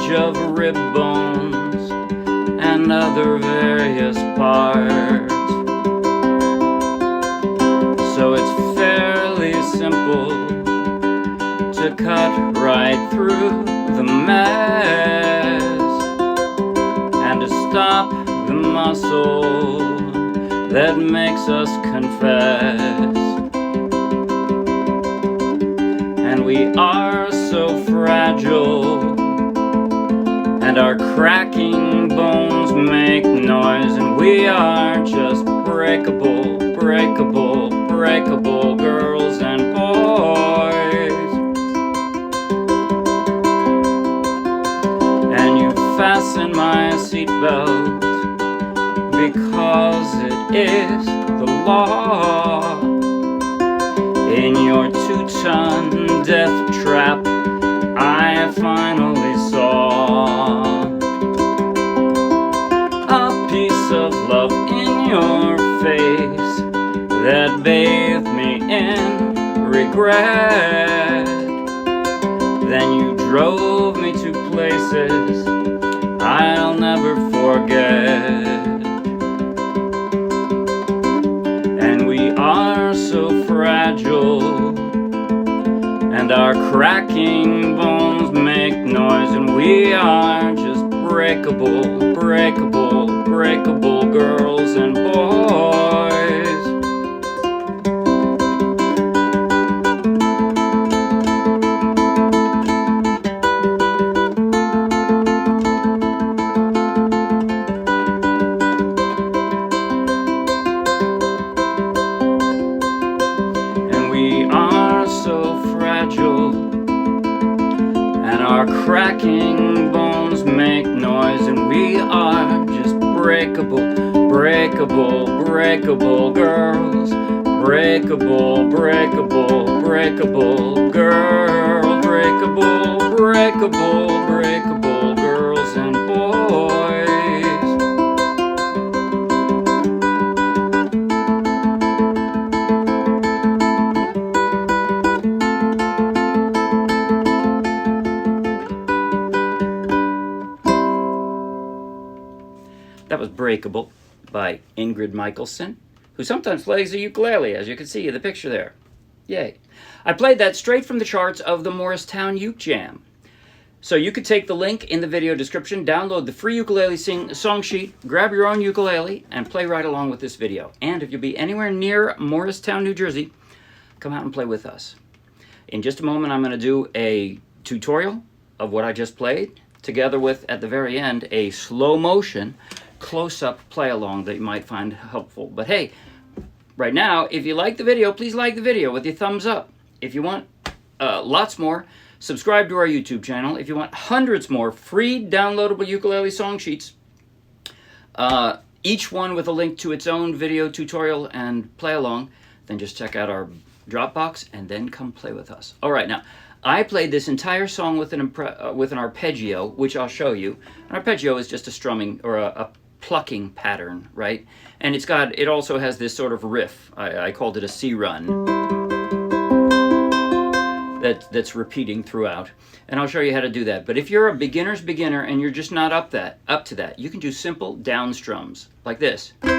cage of rib bones and other various parts. So it's fairly simple to cut right through the mess and to stop the muscle that makes us confess. And we are so fragile, and our cracking bones make noise, and we are just breakable, breakable, breakable girls and boys. And you fasten my seatbelt because it is the law. In your 2-ton death trap, I finally saw a piece of love in your face that bathed me in regret. Then you drove me to places I'll never forget. And we are so fragile, and our cracking bones make noise, and we are just breakable, breakable, breakable girls and boys. And we are so fragile, and our cracking bones make noise, and we are just breakable, breakable, breakable girls, breakable, breakable, breakable girl, breakable, breakable, breakable girls and boys. That was Breakable by Ingrid Michaelson, who sometimes plays the ukulele, as you can see in the picture there. Yay. I played that straight from the charts of the Morristown Uke Jam. So you could take the link in the video description, download the free ukulele song sheet, grab your own ukulele, and play right along with this video. And if you'll be anywhere near Morristown, New Jersey, come out and play with us. In just a moment, I'm going to do a tutorial of what I just played, together with, at the very end, a slow motion close-up play-along that you might find helpful. But hey, right now, if you like the video, please like the video with your thumbs up. If you want lots more, subscribe to our YouTube channel. If you want hundreds more free downloadable ukulele song sheets, each one with a link to its own video tutorial and play-along, then just check out our Dropbox and then come play with us. All right, now, I played this entire song with an arpeggio, which I'll show you. An arpeggio is just a strumming or a plucking pattern, right? And it also has this sort of riff. I called it a C run that's repeating throughout. And I'll show you how to do that. But if you're a beginner's beginner and you're just not up to that, you can do simple down strums like this. Have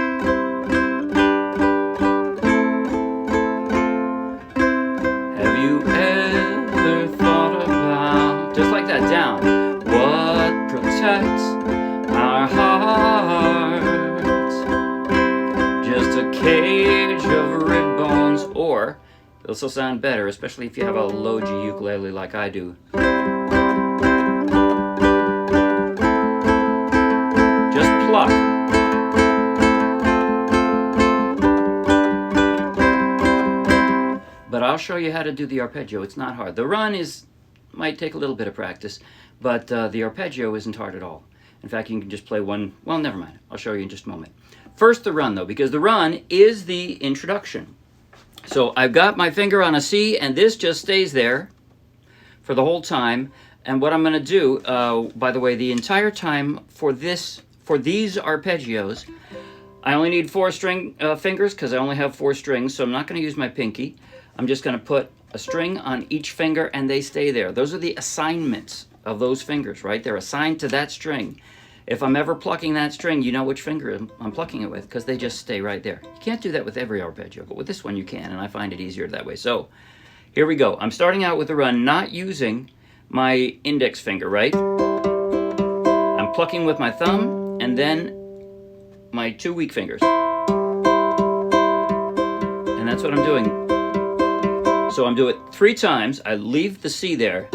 you ever thought about, just like that, down, what protects our hearts? Just a cage of rib bones, or this will sound better, especially if you have a low G ukulele like I do. Just pluck. But I'll show you how to do the arpeggio. It's not hard. The run might take a little bit of practice, but the arpeggio isn't hard at all. In fact, you can just play one. Well, never mind. I'll show you in just a moment. First, the run, though, because the run is the introduction. So I've got my finger on a C, and this just stays there for the whole time. And what I'm going to do, by the way, the entire time for these arpeggios, I only need 4 string fingers because I only have 4 strings, so I'm not going to use my pinky. I'm just going to put a string on each finger, and they stay there. Those are the assignments of those fingers, right? They're assigned to that string. If I'm ever plucking that string, you know which finger I'm plucking it with, because they just stay right there. You can't do that with every arpeggio, but with this one you can, and I find it easier that way. So here we go. I'm starting out with the run, not using my index finger, right? I'm plucking with my thumb, and then my 2 weak fingers. And that's what I'm doing. So I'm doing it 3 times. I leave the C there.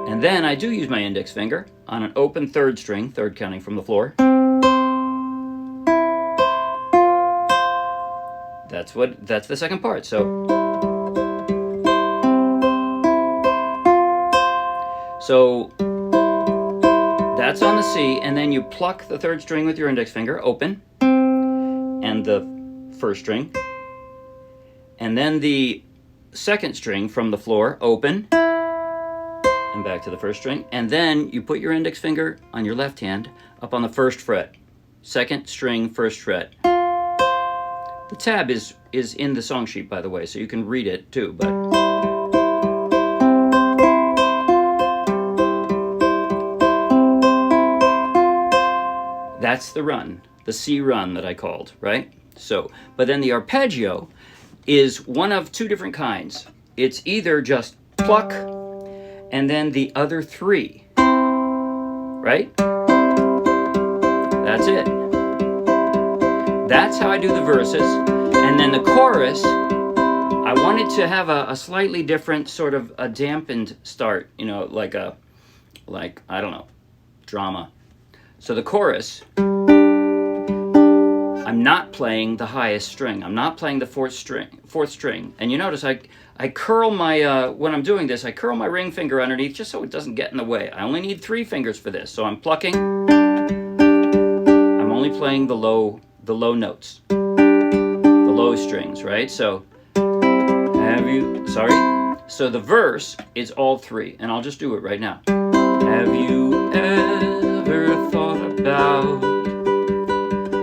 And then I do use my index finger on an open 3rd string, 3rd counting from the floor. That's the second part. So that's on the C, and then you pluck the 3rd string with your index finger, open, and the 1st string, and then the 2nd string from the floor, open, and back to the 1st string, and then you put your index finger on your left hand up on the 1st fret, 2nd string, 1st fret. The tab is in the song sheet, by the way, so you can read it too, but that's the run, the C run that I called, right? So, but then the arpeggio is one of 2 different kinds. It's either just pluck and then the other 3, right? That's it. That's how I do the verses. And then the chorus, I wanted to have a slightly different sort of a dampened start, you know, like I don't know, drama. So the chorus, I'm not playing the highest string. I'm not playing the 4th string. And you notice I curl my, when I'm doing this, I curl my ring finger underneath just so it doesn't get in the way. I only need 3 fingers for this. So I'm plucking. I'm only playing the low notes, the low strings, right? So so the verse is all 3, and I'll just do it right now. Have you ever thought about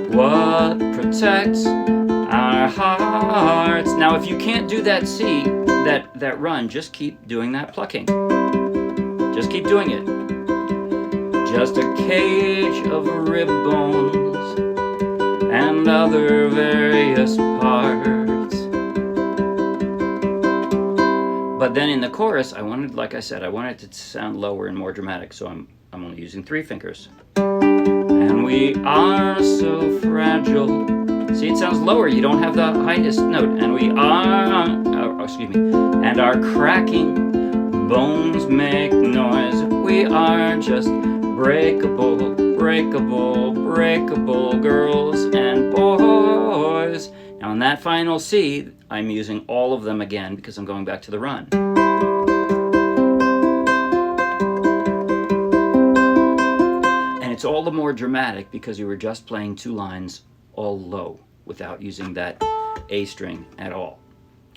what protects our hearts? Now, if you can't do that C, that run, just keep doing that plucking. Just keep doing it. Just a cage of rib bones and other various parts. But then in the chorus, I wanted, like I said, I wanted it to sound lower and more dramatic, so I'm only using 3 fingers. And we are so fragile. See, it sounds lower. You don't have the highest note. And we are, and our cracking bones make noise. We are just breakable, breakable, breakable girls and boys. Now on that final C, I'm using all of them again because I'm going back to the run. And it's all the more dramatic because you were just playing 2 lines all low without using that A string at all,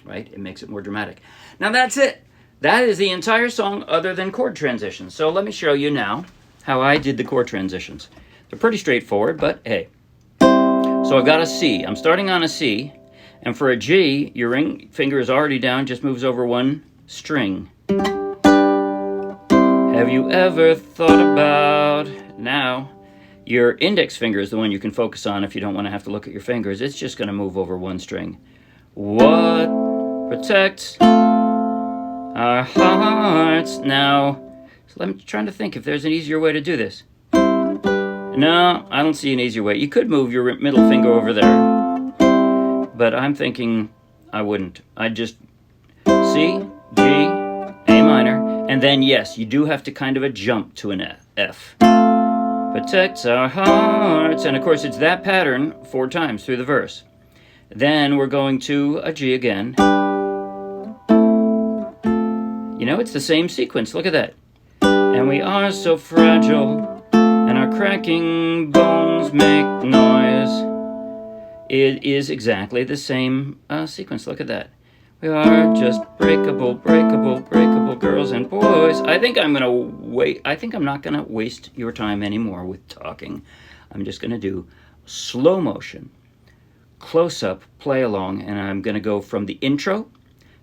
right? It makes it more dramatic. Now that's it. That is the entire song other than chord transitions. So let me show you now how I did the chord transitions. They're pretty straightforward, but hey. So I've got a C. I'm starting on a C, and for a G, your ring finger is already down, just moves over 1 string. Have you ever thought about, now, your index finger is the one you can focus on if you don't want to have to look at your fingers. It's just going to move over 1 string. What protects our hearts? Now, so I'm trying to think if there's an easier way to do this. No, I don't see an easier way. You could move your middle finger over there, but I'm thinking I wouldn't. I'd just C, G, A minor, and then yes, you do have to kind of a jump to an F. Protects our hearts, and of course it's that pattern 4 times through the verse. Then we're going to a G again. You know, it's the same sequence. Look at that. And we are so fragile, and our cracking bones make noise. It is exactly the same sequence. Look at that. We are just breakable, breakable, breakable girls and boys. I think I'm gonna wait. I think I'm not gonna waste your time anymore with talking. I'm just gonna do slow motion, close up, play along, and I'm gonna go from the intro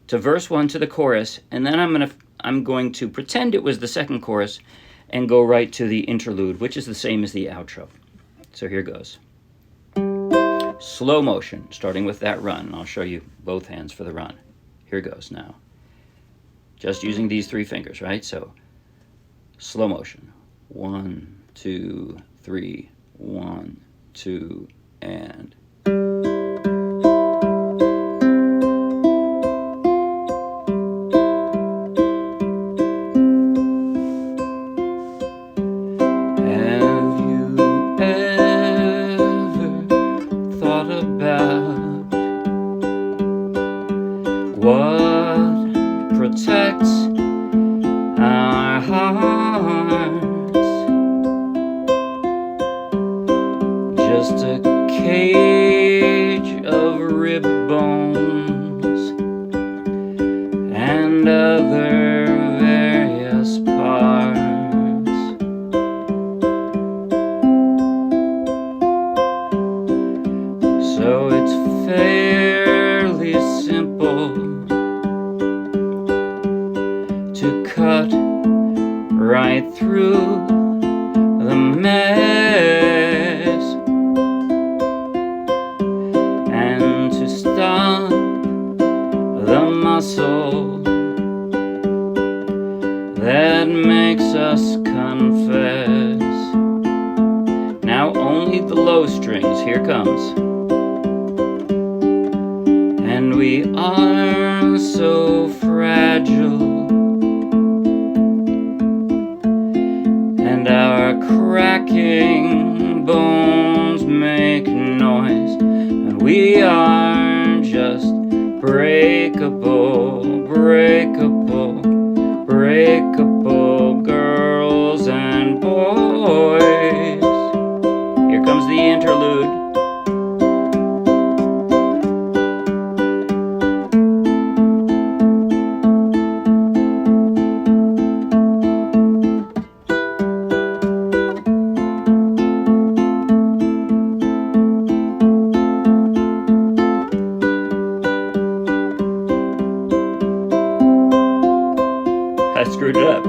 to verse 1 to the chorus, and then I'm I'm going to pretend it was the second chorus and go right to the interlude, which is the same as the outro. So here goes. Slow motion, starting with that run. I'll show you both hands for the run. Here goes now. Just using these 3 fingers, right? So slow motion. 1, 2, 3, 1, 2, and... what protects our hearts? Just a cage of rib bones and other various parts. So it's fairly simple to cut right through the mess and to stop the muscle that makes us confess. Now only the low strings, here comes. And we are so fragile, and our cracking bones make noise, and we are just breakable, breakable, breakable girls and boys. Here comes the interlude. I screwed it up.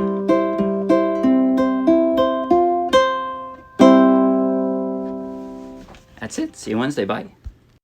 That's it. See you Wednesday. Bye.